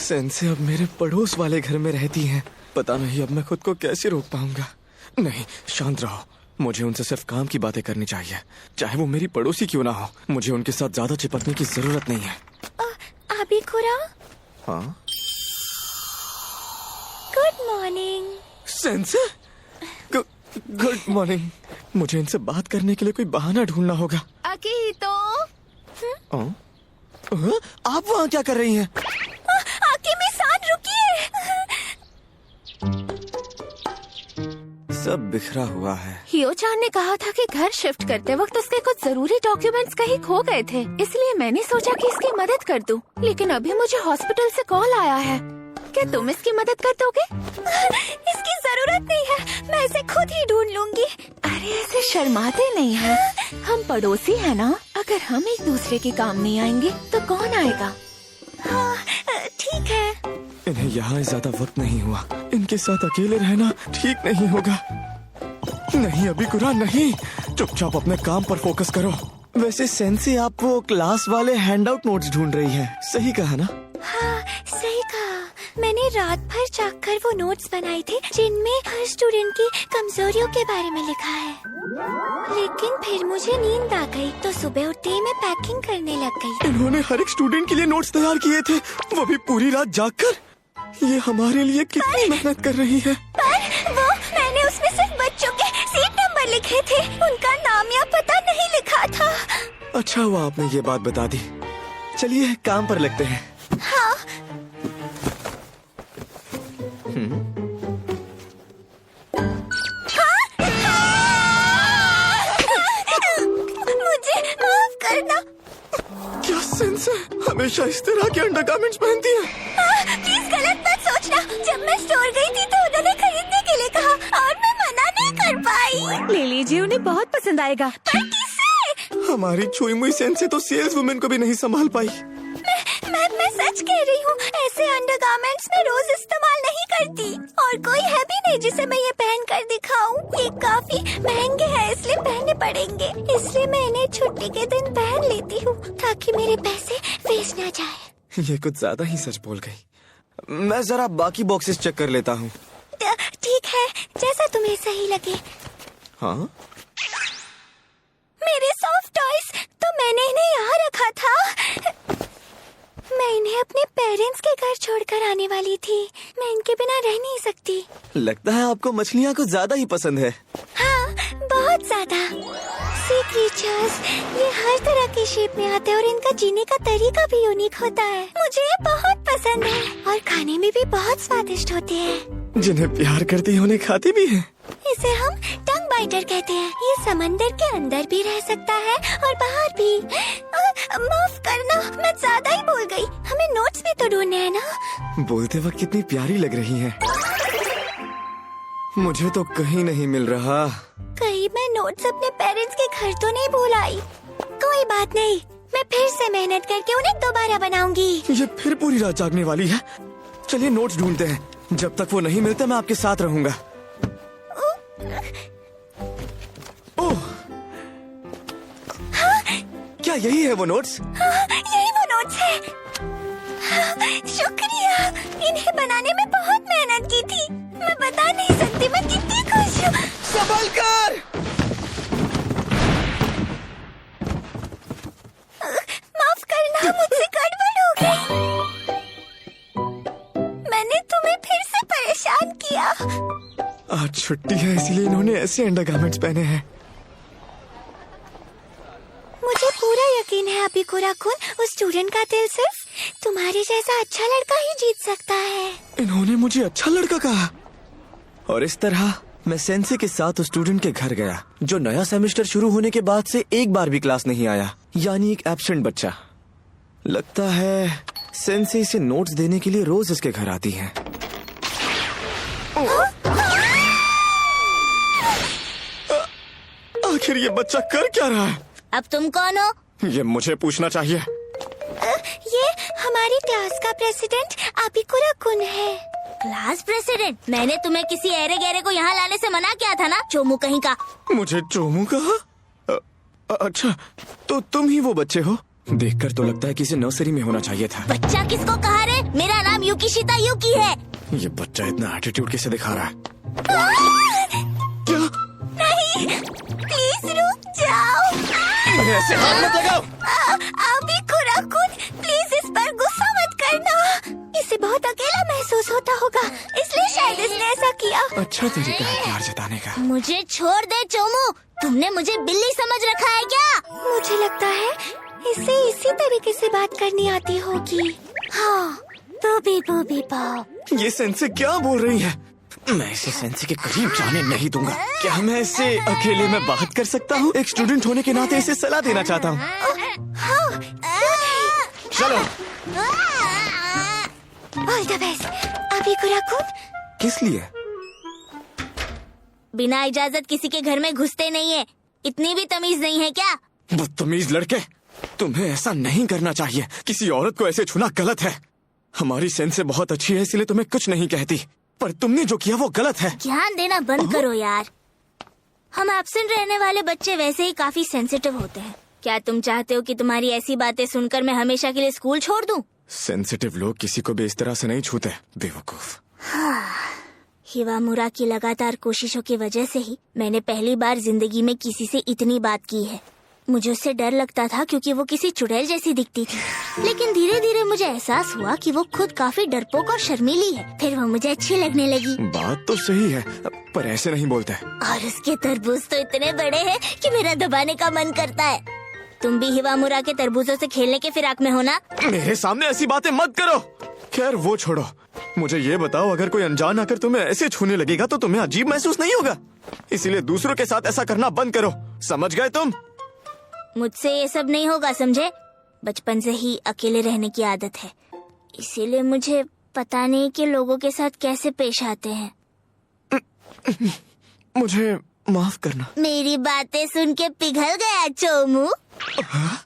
Sense अब मेरे पड़ोस वाले घर में रहती हैं। पता नहीं अब मैं खुद को कैसे रोक पाऊंगा। नहीं, शांत रहो। मुझे उनसे सिर्फ काम की बातें करनी चाहिए, चाहे वो मेरी पड़ोसी क्यों ना हो। मुझे उनके साथ ज्यादा चिपकने की जरूरत नहीं है। अबिकुरा। हाँ, good morning. Sensei, good morning. मुझे इनसे बात करने के लिए कोई बहाना ढूंढना होगा। अकीतो। आप वहाँ क्या कर रही हैं? आकिमी-सान, रुकिए। सब बिखरा हुआ है। हियो-चान ने कहा था कि घर शिफ्ट करते वक्त उसके कुछ जरूरी डॉक्यूमेंट्स कहीं खो गए थे, इसलिए मैंने सोचा कि इसकी मदद कर दूं। लेकिन अभी मुझे हॉस्पिटल से कॉल आया है। क्या तुम इसकी मदद कर दोगे? इसकी जरूरत नहीं है, मैं इसे खुद ही ढूंढ लूंगी। अरे ऐसे शर्माते नहीं हैं, हम पड़ोसी हैं ना। अगर हम एक दूसरे के काम नहीं आएंगे तो कौन आएगा? हाँ, ठीक है। इन्हें यहाँ ज्यादा वक्त नहीं हुआ, इनके साथ अकेले रहना ठीक नहीं होगा। नहीं अबिकुरा, नहीं। चुपचाप अपने काम पर फोकस करो। वैसे सेंसे, आप वो क्लास वाले हैंडआउट नोट्स ढूंढ रही हैं, सही कहा ना? हाँ, सही कहा। मैंने रात भर जागकर वो नोट्स बनाए थे जिनमें हर स्टूडेंट की कमजोरियों के बारे में लिखा है। लेकिन फिर मुझे नींद आ गई तो सुबह उठते ही मैं पैकिंग करने लग गई। इन्होंने हर एक स्टूडेंट के लिए नोट्स तैयार किए थे, वो भी पूरी रात जागकर। ये हमारे लिए कितनी मेहनत कर रही है। पर वो मैंने उसमें सिर्फ बच्चों के सीट नंबर लिखे थे, उनका नाम या पता नहीं लिखा था। अच्छा हुआ आपने ये बात बता दी। चलिए काम पर लगते हैं। हाँ। मुझे माफ करना। क्या सेंस है, हमेशा इस तरह के अंडरगारमेंट्स पहनती है? प्लीज गलत मत सोचना। जब मैं स्टोर गई थी तो उन्होंने खरीदने के लिए कहा और मैं मना नहीं कर पाई। ले लीजिए, उन्हें बहुत पसंद आएगा। पर किससे? हमारी छुई मुई सेंसे तो सेल्स वुमेन को भी नहीं संभाल पाई। मैं सच कह रही हूँ, ऐसे अंडरगारमेंट्स में रोज इस्तेमाल नहीं करती और कोई है भी नहीं जिसे मैं ये पहन कर दिखाऊं। ये काफी महंगे हैं, इसलिए पहनने पड़ेंगे। इसलिए मैं इन्हें छुट्टी के दिन पहन लेती हूँ ताकि मेरे पैसे वेस्ट न जाए। ये कुछ ज्यादा ही सच बोल गई। मैं जरा बाकी बॉक्सेस चेक कर लेता हूँ। ठीक है, जैसा तुम्हें सही लगे। हाँ, मेरे सॉफ्ट टॉयज तो मैंने इन्हें यहाँ रखा था। मैं इन्हें अपने पेरेंट्स के घर छोड़कर आने वाली थी। मैं इनके बिना रह नहीं सकती। लगता है आपको मछलियाँ कुछ ज्यादा ही पसंद है। हाँ, बहुत ज्यादा। सी क्रीचर्स, ये हर तरह के शेप में आते हैं और इनका जीने का तरीका भी यूनिक होता है। मुझे ये बहुत पसंद है और खाने में भी बहुत स्वादिष्ट होते हैं। जिन्हें प्यार करती है उन्हें खाती भी है। इसे हम टंग बाइटर कहते हैं। ये समंदर के अंदर भी रह सकता है और बाहर भी। माफ करना, मैं ज्यादा ही बोल गई। हमें नोट्स भी तो ढूंढने हैं ना। बोलते वक्त कितनी प्यारी लग रही हैं। मुझे तो कहीं नहीं मिल रहा। कहीं मैं नोट्स अपने पेरेंट्स के घर तो नहीं भूल आई। कोई बात नहीं, मैं फिर से मेहनत करके उन्हें दोबारा बनाऊंगी। ये फिर पूरी रात जागने वाली है। चलिए नोट्स ढूंढते हैं। जब तक वो नहीं मिलता मैं आपके साथ रहूंगा। ओह, क्या यही है वो नोट्स? हाँ, यही वो नोट्स है। हाँ, शुक्रिया। इन्हें बनाने में बहुत मेहनत की थी। मैं बता नहीं सकती मैं कितनी खुश हूँ। संभल कर। माफ करना, मुझसे गड़बड़ हो गई। मैंने तुम्हें फिर से परेशान किया। आज छुट्टी है इसलिए इन्होंने ऐसे अंडरगारमेंट्स पहने हैं। मुझे पूरा यकीन है अबिकुरा-कुन, उस स्टूडेंट का दिल सिर्फ तुम्हारे जैसा अच्छा लड़का ही जीत सकता है। इन्होंने मुझे अच्छा लड़का कहा। और इस तरह मैं सेंसे के साथ उस स्टूडेंट के घर गया जो नया सेमेस्टर शुरू होने के बाद से एक बार भी क्लास नहीं आया, यानी एक एब्सेंट बच्चा। लगता है सेंसे इसे नोट्स देने के लिए रोज इसके घर आती हैं। आखिर ये बच्चा कर क्या रहा है? अब तुम कौन हो? ये मुझे पूछना चाहिए। ये हमारी क्लास का प्रेसिडेंट अबिकुरा-कुन है। Class president? मैंने तुम्हें किसी ऐरे गहरे को यहाँ लाने से मना किया था ना, चोमू कहीं का। मुझे चोमू कहा? अच्छा, तो तुम ही वो बच्चे हो? देखकर तो लगता है किसी नर्सरी में होना चाहिए था। बच्चा किसको कहा रे? मेरा नाम युकिशिता युकी है। ये बच्चा इतना एटीट्यूड कैसे दिखा रहा है? नहीं, प्लीज रुक जाओ। ऐसे हाथ मत लगाओ। अभी कुराकुन, प्लीज इस पर गुस्सा मत करना। इसे बहुत अकेला महसूस होता होगा, इसलिए शायद इसने ऐसा किया। अच्छा तरीका है प्यार जताने का। मुझे छोड़ दे चोमू, तुमने मुझे बिल्ली समझ रखा है क्या? मुझे लगता है इसे इसी तरीके से बात करनी आती होगी। हाँ, बूबी बूबी पाओ। ये सेंसे क्या बोल रही है? मैं इसे सेंसे के करीब जाने नहीं दूंगा। क्या मैं इससे अकेले में बात कर सकता हूँ? एक स्टूडेंट होने के नाते इसे सलाह देना चाहता हूँ। चलो। All the best. अभी कुराकुन। किस लिए? बिना इजाजत किसी के घर में घुसते नहीं है। इतनी भी तमीज नहीं है क्या? बदतमीज लड़के, तुम्हें ऐसा नहीं करना चाहिए। किसी औरत को ऐसे छूना गलत है। हमारी सेंसे बहुत अच्छी है, इसलिए तुम्हें कुछ नहीं कहती, पर तुमने जो किया वो गलत है। ध्यान देना बंद करो यार। हम एब्सेंट रहने वाले बच्चे वैसे ही काफी सेंसिटिव होते हैं। क्या तुम चाहते हो कि तुम्हारी ऐसी बातें सुनकर मैं हमेशा के लिए स्कूल छोड़ दूं? सेंसिटिव लोग किसी को भी इस तरह से नहीं छूते, बेवकूफ। हिवामुरा की लगातार कोशिशों की वजह से ही मैंने पहली बार जिंदगी में किसी से इतनी बात की है। मुझे उससे डर लगता था क्योंकि वो किसी चुड़ैल जैसी दिखती थी, लेकिन धीरे धीरे मुझे एहसास हुआ कि वो खुद काफी डरपोक और शर्मीली है। फिर वो मुझे अच्छी लगने लगी। बात तो सही है, पर ऐसे नहीं बोलते। और उसके तरबूज तो इतने बड़े हैं कि मेरा दबाने का मन करता है। तुम भी हिवामुरा के तरबूजों से खेलने के फिराक में हो ना? मेरे सामने ऐसी बातें मत करो। खैर वो छोड़ो, मुझे ये बताओ, अगर कोई अनजान आकर तुम्हें ऐसे छूने लगेगा तो तुम्हें अजीब महसूस नहीं होगा? इसीलिए दूसरों के साथ ऐसा करना बंद करो, समझ गए तुम? मुझसे ये सब नहीं होगा, समझे? बचपन से ही अकेले रहने की आदत है, इसीलिए मुझे पता नहीं कि लोगों के साथ कैसे पेश आते हैं। मुझे माफ करना। मेरी बातें सुन के पिघल गया चोमू?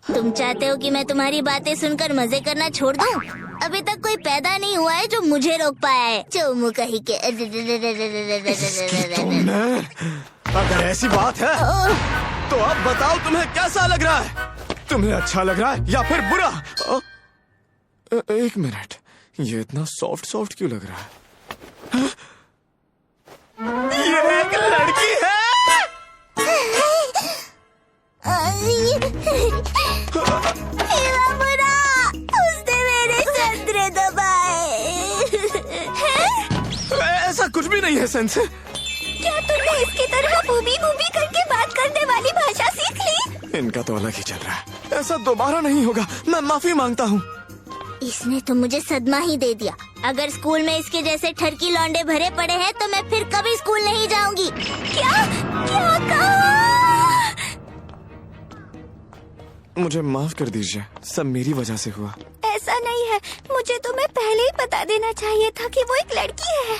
तुम चाहते हो कि मैं तुम्हारी बातें सुनकर मजे करना छोड़ दूं? अभी तक कोई पैदा नहीं हुआ है जो मुझे रोक पाया है। चोमू कहीं के। अगर ऐसी बात है तो अब बताओ तुम्हें कैसा लग रहा है? तुम्हें अच्छा लग रहा है या फिर बुरा? एक मिनट, ये इतना सॉफ्ट सॉफ्ट क्यों लग रहा है? ये एक लड़की है। हिवामुरा, उसने मेरे संतरे दबाए। ऐसा कुछ भी नहीं है सेंसे। क्या तुमने इसकी तरह बूबी बूबी करके बात करने वाली भाषा सीख ली? इनका तो अलग ही चल रहा है। ऐसा दोबारा नहीं होगा, मैं माफी मांगता हूँ। इसने तो मुझे सदमा ही दे दिया। अगर स्कूल में इसके जैसे ठरकी लौंडे भरे पड़े हैं तो मैं फिर कभी स्कूल नहीं जाऊंगी। क्या क्या कहा? मुझे माफ कर दीजिए, सब मेरी वजह से हुआ। ऐसा नहीं है, मुझे तुम्हें पहले ही बता देना चाहिए था कि वो एक लड़की है।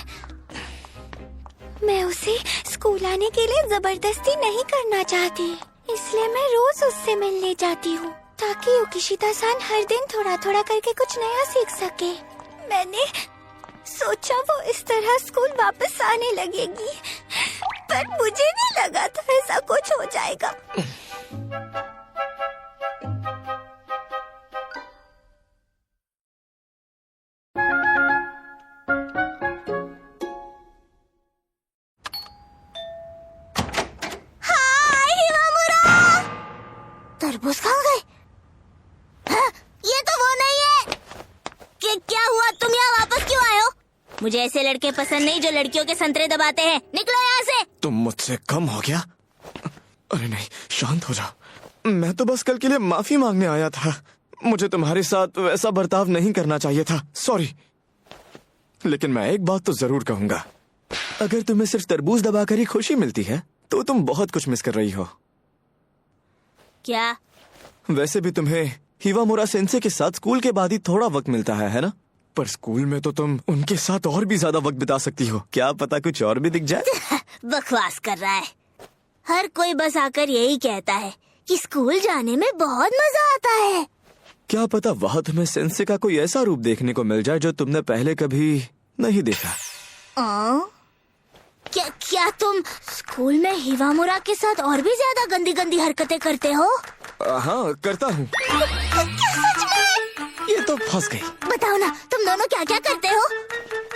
मैं उसे स्कूल आने के लिए जबरदस्ती नहीं करना चाहती, इसलिए मैं रोज उससे मिलने जाती हूँ ताकि युकिशिता-सान हर दिन थोड़ा थोड़ा करके कुछ नया सीख सके। मैंने सोचा वो इस तरह स्कूल वापस आने लगेगी, पर मुझे नहीं लगा था ऐसा कुछ हो जाएगा। तरबूज खा गए? हाँ, ये तो वो नहीं है। क्या हुआ, तुम यहाँ वापस क्यों आए हो? मुझे ऐसे लड़के पसंद नहीं जो लड़कियों के संतरे दबाते हैं। निकलो यहाँ से। तुम मुझसे कम हो गया? अरे नहीं, शांत हो जाओ। मैं तो बस कल के लिए माफी मांगने आया था। मुझे तुम्हारे साथ वैसा बर्ताव नहीं करना चाहिए था, सॉरी। लेकिन मैं एक बात तो जरूर कहूंगा, अगर तुम्हें सिर्फ तरबूज दबाकर ही खुशी मिलती है तो तुम बहुत कुछ मिस कर रही हो। क्या? वैसे भी तुम्हें हिवामुरा सेंसे के साथ स्कूल के बाद ही थोड़ा वक्त मिलता है ना? पर स्कूल में तो तुम उनके साथ और भी ज्यादा वक्त बिता सकती हो। क्या पता कुछ और भी दिख जाए। बकवास कर रहा है। हर कोई बस आकर यही कहता है कि स्कूल जाने में बहुत मजा आता है। क्या पता वहाँ तुम्हें सेंसे का कोई ऐसा रूप देखने को मिल जाए जो तुमने पहले कभी नहीं देखा। क्या तुम स्कूल में हिवामुरा के साथ और भी ज्यादा गंदी गंदी हरकतें करते हो? हाँ, करता हूँ। क्या सच में? ये तो फंस गई। बताओ ना, तुम दोनों क्या क्या करते हो?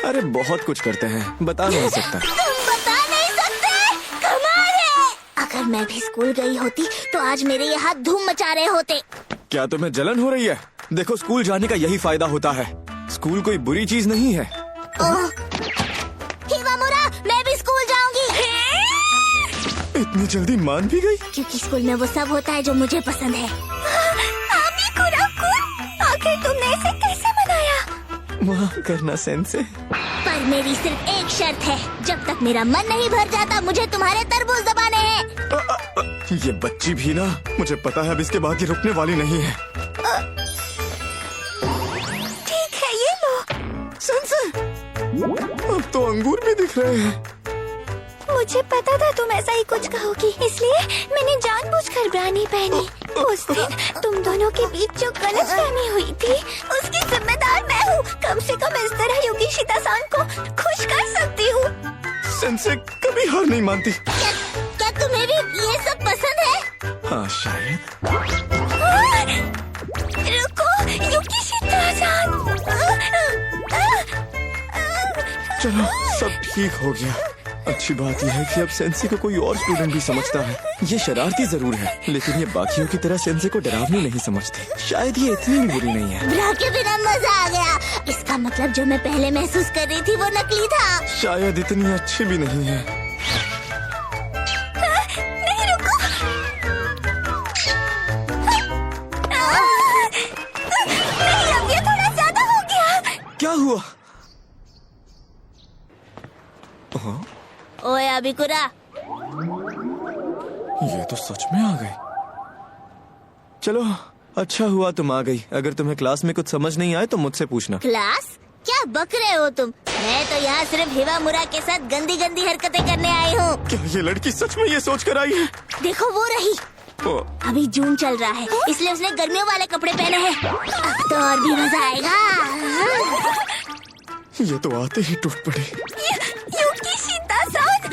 अरे बहुत कुछ करते हैं, बता नहीं सकता। तुम बता नहीं सकते? कमाल है। अगर मैं भी स्कूल गई होती तो आज मेरे ये हाथ धूम मचा रहे होते। क्या तुम्हें जलन हो रही है? देखो, स्कूल जाने का यही फायदा होता है। स्कूल कोई बुरी चीज नहीं है। हिमामुरा, मैं भी स्कूल जाऊंगी। इतनी जल्दी मान भी गई? क्योंकि स्कूल में वो सब होता है जो मुझे पसंद है। आखिर तुमने इसे कैसे मनाया? माफ करना सेंसे। पर मेरी सिर्फ एक शर्त है, जब तक मेरा मन नहीं भर जाता मुझे तुम्हारे तरबूज दबाने हैं। ये बच्ची भी ना, मुझे पता है अब इसके बाद ये रुकने वाली नहीं है। ठीक है, ये लो। सेंसे, अब तो अंगूर भी दिख रहे हैं। मुझे पता था तुम ऐसा ही कुछ कहोगी, इसलिए मैंने जानबूझकर ब्रानी पहनी। उस दिन तुम दोनों के बीच जो गलतफहमी हुई थी, उसकी जिम्मेदार मैं हूँ। कम से कम इस तरह युगिशिता-सान को खुश कर सकती हूँ। सेंसे कभी हार नहीं मानती। क्या तुम्हें भी ये सब पसंद है? हाँ शायद। रुको, युगिशिता-सान। चलो, सब ठीक हो गया। अच्छी बात यह है कि अब सेंसे को कोई और स्टूडेंट भी समझता है। ये शरारती जरूर है, लेकिन ये बाकियों की तरह सेंसे को डरावनी नहीं समझती। शायद ये इतनी भी बुरी नहीं है। ब्रा के बिना मजा आ गया। इसका मतलब जो मैं पहले महसूस कर रही थी वो नकली था। शायद इतनी अच्छी भी नहीं है। नहीं, रुको। नहीं, अब ये थोड़ा ज्यादा हो गया। क्या हुआ? हाँ? ओए अबिकुरा, ये तो सच में आ गई। चलो, अच्छा हुआ तुम आ गई। अगर तुम्हें क्लास में कुछ समझ नहीं आए तो मुझसे पूछना। क्लास? क्या बक रहे हो तुम? मैं तो यहाँ सिर्फ हिमामुरा के साथ गंदी गंदी हरकतें करने आई हूँ। क्या ये लड़की सच में ये सोच कर आई है? देखो वो रही। ओ, अभी जून चल रहा है, इसलिए उसने गर्मियों वाले कपड़े पहने हैं। अब तो और भी मजा आएगा। ये तो आते ही टूट पड़े। युगिशिता-सान,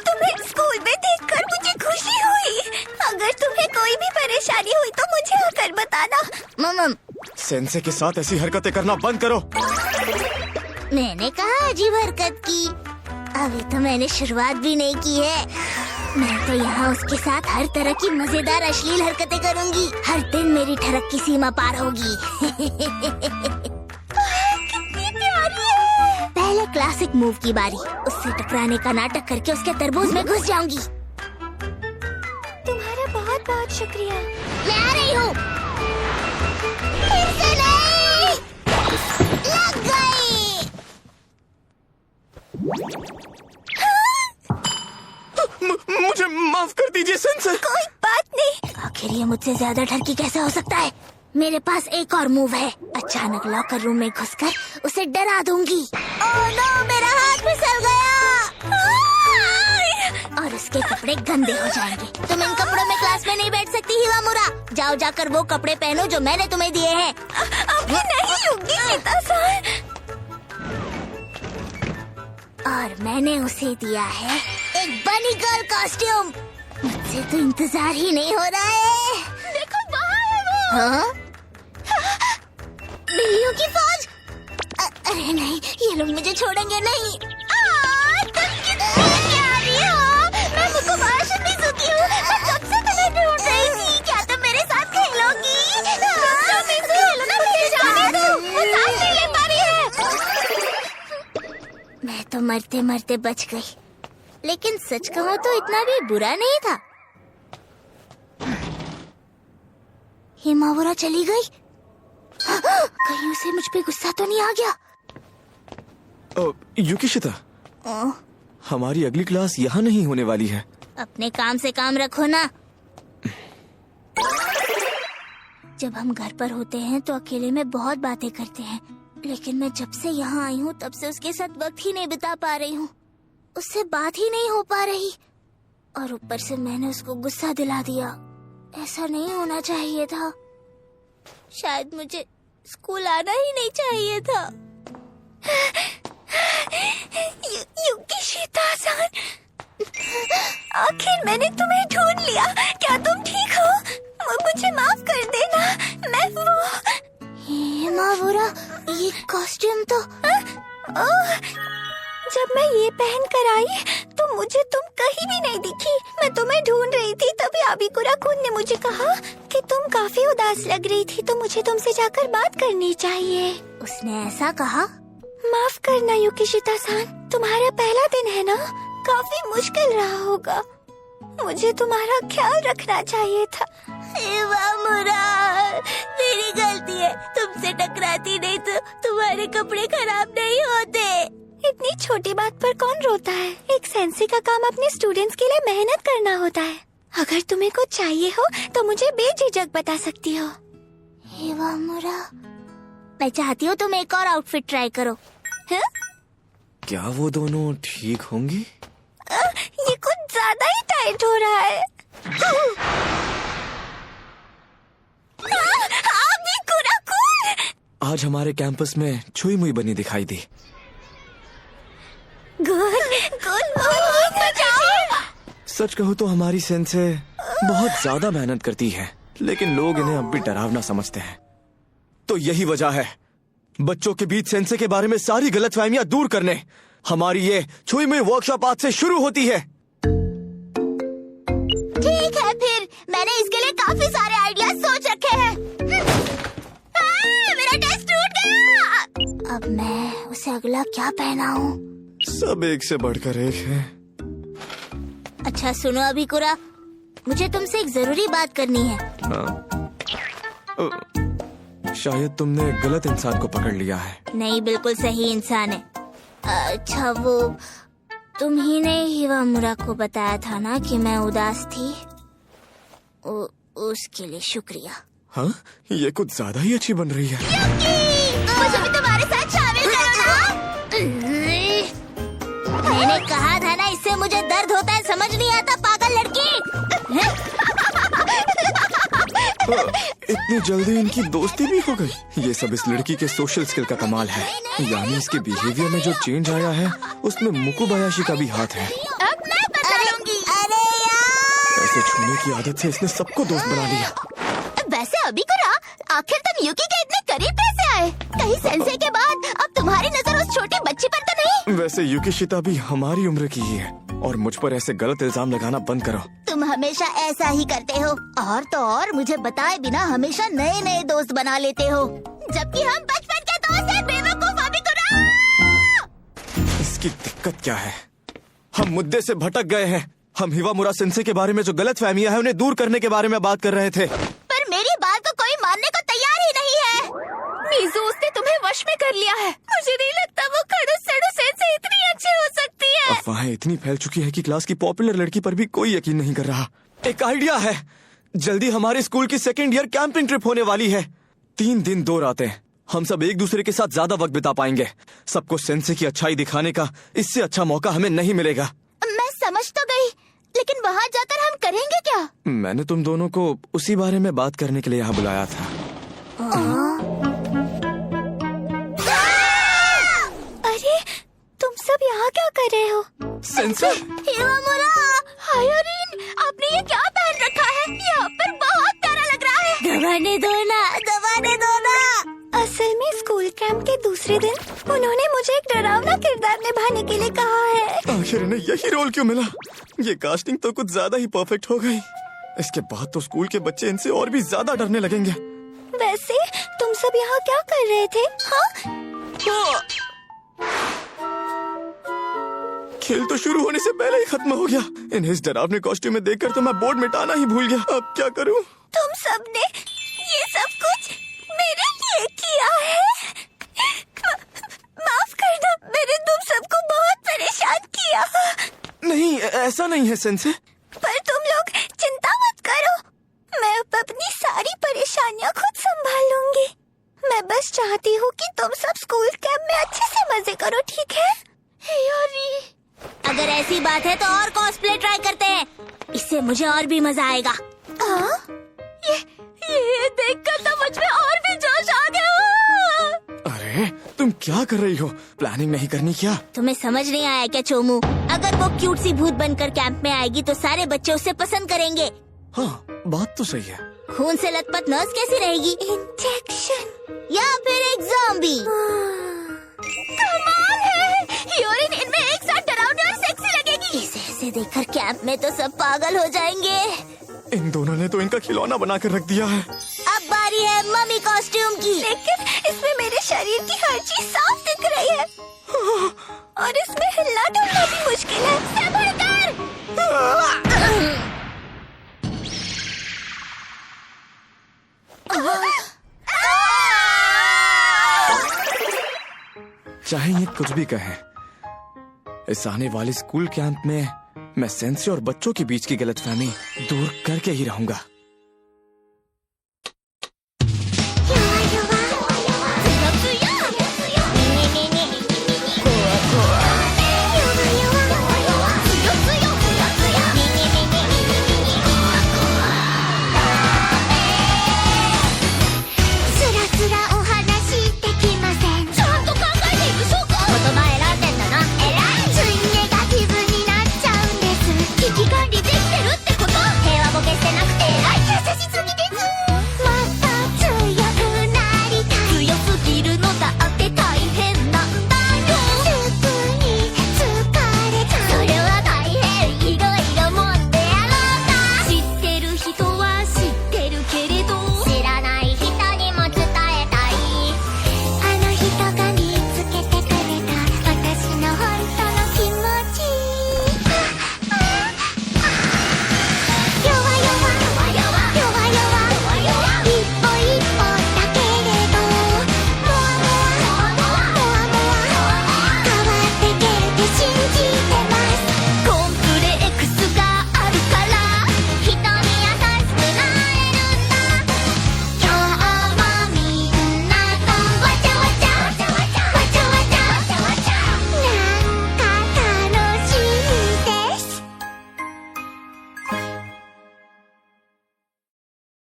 तुम्हें स्कूल में देखकर मुझे खुशी हुई। अगर तुम्हें कोई भी परेशानी हुई तो मुझे आकर बताना। मम्म, सेंसे के साथ ऐसी हरकतें करना बंद करो। मैंने कहा अजीब हरकत की? अभी तो मैंने शुरुआत भी नहीं की है। मैं तो यहाँ उसके साथ हर तरह की मजेदार अश्लील हरकतें करूँगी। हर दिन मेरी ठरक की सीमा पार होगी। कितनी प्यारी है। पहले क्लासिक मूव की बारी। उससे टकराने का नाटक करके उसके तरबूज में घुस जाऊंगी। तुम्हारा बहुत बहुत शुक्रिया। मैं आ रही हूँ। फिर से नहीं। लग गई। मुझे माफ कर दीजिए सेंसे। कोई बात नहीं। आखिर ये मुझसे ज्यादा ठरकी कैसे हो सकता है? मेरे पास एक और मूव है। अचानक लॉकर रूम में घुसकर उसे डरा दूंगी। ओह नो, मेरा हाथ फिसल गया। और उसके कपड़े गंदे हो जाएंगे। तुम इन कपड़ों में क्लास में नहीं बैठ सकती हिमामुरा। जाओ जाकर वो कपड़े पहनो जो मैंने तुम्हें दिए हैं। अभी नहीं युगिशिता-सान। और मैंने उसे दिया है एक बनी गर्ल कॉस्ट्यूम। मुझसे तो इंतजार ही नहीं हो रहा है। देखो वहाँ है वो। हाँ? बिल्लियों की फौज। अरे नहीं, ये लोग मुझे छोड़ेंगे नहीं। तुम कितनी प्यारी हो। मैं मुकुबाशा मिज़ुकी हूँ। मैं कब से तुम्हें ढूंढ रही थी। क्या तुम मेरे साथ खेलोगी? खेलो ना, मुझे जाने दो। वो सांस नहीं ले पा रही है। मैं तो मरते मरते बच गई। लेकिन सच कहूँ तो इतना भी बुरा नहीं था। हिमामुरा चली गई। कहीं उसे मुझ पे गुस्सा तो नहीं आ गया? युगिशिता, हमारी अगली क्लास यहाँ नहीं होने वाली है। अपने काम से काम रखो ना। जब हम घर पर होते हैं तो अकेले में बहुत बातें करते हैं, लेकिन मैं जब से यहाँ आई हूँ तब से उसके साथ वक्त ही नहीं बिता पा रही हूँ। उससे बात ही नहीं हो पा रही, और ऊपर से मैंने उसको गुस्सा दिला दिया। ऐसा नहीं होना चाहिए था। शायद मुझे स्कूल आना ही नहीं चाहिए था। युगिशिता-सान, आखिर मैंने तुम्हें ढूंढ लिया। क्या तुम ठीक हो? मुझे माफ कर देना। मैं वो हिमावुरा, ये कॉस्ट्यूम तो जब मैं ये पहन कर आई तो मुझे तुम कहीं भी नहीं दिखी। मैं तुम्हें ढूंढ रही थी, तभी अबिकुरा-कुन ने मुझे कहा कि तुम काफी उदास लग रही थी, तो मुझे तुमसे जाकर बात करनी चाहिए। उसने ऐसा कहा? माफ करना युकिशिता-सान, तुम्हारा पहला दिन है ना, काफी मुश्किल रहा होगा। मुझे तुम्हारा ख्याल रखना चाहिए था। हिमामुरा, मेरी गलती है, तुमसे टकराती नहीं तो तुम्हारे कपड़े खराब नहीं होते। इतनी छोटी बात पर कौन रोता है? एक सेंसे का काम अपने स्टूडेंट्स के लिए मेहनत करना होता है। अगर तुम्हें कुछ चाहिए हो तो मुझे बेझिझक बता सकती हो। हिमामुरा, मैं चाहती हूँ तुम एक और आउटफिट ट्राई करो। है? क्या वो दोनों ठीक होंगी? ये कुछ ज्यादा ही टाइट हो रहा है। अबिकुरा-कुन! आज हमारे कैंपस में छुई मुई बनी दिखाई दी। सच कहूँ तो हमारी सेंसे बहुत ज्यादा मेहनत करती है, लेकिन लोग इन्हें अब भी डरावना समझते हैं। तो यही वजह है बच्चों के बीच सेंसे के बारे में सारी गलतफहमियां दूर करने हमारी ये छुई मुई वर्कशॉप आज से शुरू होती है। ठीक है, फिर मैंने इसके लिए काफी सारे आइडिया सोच रखे हैं। मेरा टेस्ट टूट गया। अब मैं उसे अगला क्या पहनाऊं? सब एक से बढ़कर एक है। अच्छा सुनो अबिकुरा, मुझे तुमसे एक जरूरी बात करनी है। शायद तुमने गलत इंसान को पकड़ लिया है। नहीं, बिल्कुल सही इंसान है। अच्छा, वो तुम ही ने हिमामुरा को बताया था ना कि मैं उदास थी? उसके लिए शुक्रिया। हाँ, ये कुछ ज्यादा ही अच्छी बन रही है। मुझे भी तुम्हारे साथ शामिल करो ना। मैंने कहा था ना, इससे मुझे दर्द होता है, समझ नहीं आता पागल लड़की। इतनी जल्दी इनकी दोस्ती भी हो गई। ये सब इस लड़की के सोशल स्किल का कमाल है। यानी इसके बिहेवियर में जो चेंज आया है उसमें मुकुबायाशी का भी हाथ है। अब मैं बता लूंगी। अरे यार, ऐसे छूने की आदत से इसने सबको दोस्त बना लिया। वैसे अबिकुरा, आखिर तुम युकी के इतने करीब कैसे आए? कहीं सेंसे के बाद अब तुम्हारी नजर उस छोटी बच्ची पर तो नहीं? वैसे युकिशिता भी हमारी उम्र की ही है, और मुझ पर ऐसे गलत इल्जाम लगाना बंद करो। तुम हमेशा ऐसा ही करते हो, और तो और मुझे बताए बिना हमेशा नए नए दोस्त बना लेते हो, जबकि हम बचपन के दोस्त हैं। बेवकूफ अबिकुरा! इसकी दिक्कत क्या है? हम मुद्दे से भटक गए हैं। हम हिमामुरा सेंसे के बारे में जो गलत फहमियां हैं उन्हें दूर करने के बारे में बात कर रहे थे। पर मेरी बात को कोई मानने को तैयार ही नहीं है। मीजू, उसने तुम्हें वश में कर लिया है। मुझे नहीं लगता वो खड़ूस-सड़ू सेंसे इतनी अच्छी हो सकती है। अफवाहें इतनी फैल चुकी है कि क्लास की पॉपुलर लड़की पर भी कोई यकीन नहीं कर रहा। एक आइडिया है, जल्दी हमारे स्कूल की सेकेंड ईयर कैंपिंग ट्रिप होने वाली है। 3 दिन 2 रातें हम सब एक दूसरे के साथ ज्यादा वक्त बिता पाएंगे। सबको सेंसे की अच्छाई दिखाने का इससे अच्छा मौका हमें नहीं मिलेगा। मैं समझ तो गई, लेकिन वहाँ जाकर हम करेंगे क्या? मैंने तुम दोनों को उसी बारे में बात करने के लिए यहाँ बुलाया था। अरे, तुम सब यहाँ क्या कर रहे हो? सेंसे? हिमामुरा! हाय अरीन, आपने ये क्या पहन रखा है? यहाँ पर बहुत प्यारा लग रहा है। दबाने दो ना, दबाने दो ना। असल में स्कूल कैंप के दूसरे दिन उन्होंने मुझे एक डरावना किरदार निभाने के लिए कहा है। आखिर इन्हें यही रोल क्यों मिला? ये कास्टिंग तो कुछ ज्यादा ही परफेक्ट हो गई। इसके बाद तो स्कूल के बच्चे इनसे और भी ज्यादा डरने लगेंगे। वैसे तुम सब यहाँ क्या कर रहे थे? हाँ? खेल तो शुरू होने से पहले ही खत्म हो गया। इन्हें इस डरावने कॉस्ट्यूम में देखकर तो मैं बोर्ड मिटाना ही भूल गया। अब क्या करूं? तुम सब ने ये सब कुछ मेरे लिए किया है। माफ करना, मैंने तुम सबको बहुत परेशान किया। नहीं, ऐसा नहीं है सेंसे। पर तुम लोग चिंता मत करो, मैं अब अपनी सारी परेशानियाँ खुद संभाल लूंगी। मैं बस चाहती हूँ कि तुम सब स्कूल कैंप में अच्छे से मजे करो, ठीक है? यारी, अगर ऐसी बात है तो और कॉस्प्ले ट्राई करते हैं, इससे मुझे और भी मजा आएगा। ये देखकर तो मुझ में और भी जोश आ गया। अरे तुम क्या कर रही हो? प्लानिंग नहीं करनी क्या? तुम्हें समझ नहीं आया क्या चोमू? अगर वो क्यूट सी भूत बनकर कैंप में आएगी तो सारे बच्चे उसे पसंद करेंगे। हाँ, बात तो सही है। खून से लथपथ नर्स कैसी रहेगी? इंजेक्शन। या फिर एक ज़ॉम्बी। कमाल है, यूरिन इनमें एक साथ डरावनी और सेक्सी लगेगी। इसे ऐसे देखकर कैंप में तो सब पागल हो जाएंगे। इन दोनों ने तो इनका खिलौना बना कर रख दिया है। अब बारी है मम्मी कॉस्ट्यूम की। लेकिन इसमें मेरे शरीर की हर चीज साफ दिख रही है और इसमें हिलना डुलना भी मुश्किल है। सब्र कर। चाहे ये कुछ भी कहे, इस आने वाले स्कूल कैंप में मैं सेंसे और बच्चों के बीच की गलतफहमी दूर करके ही रहूंगा।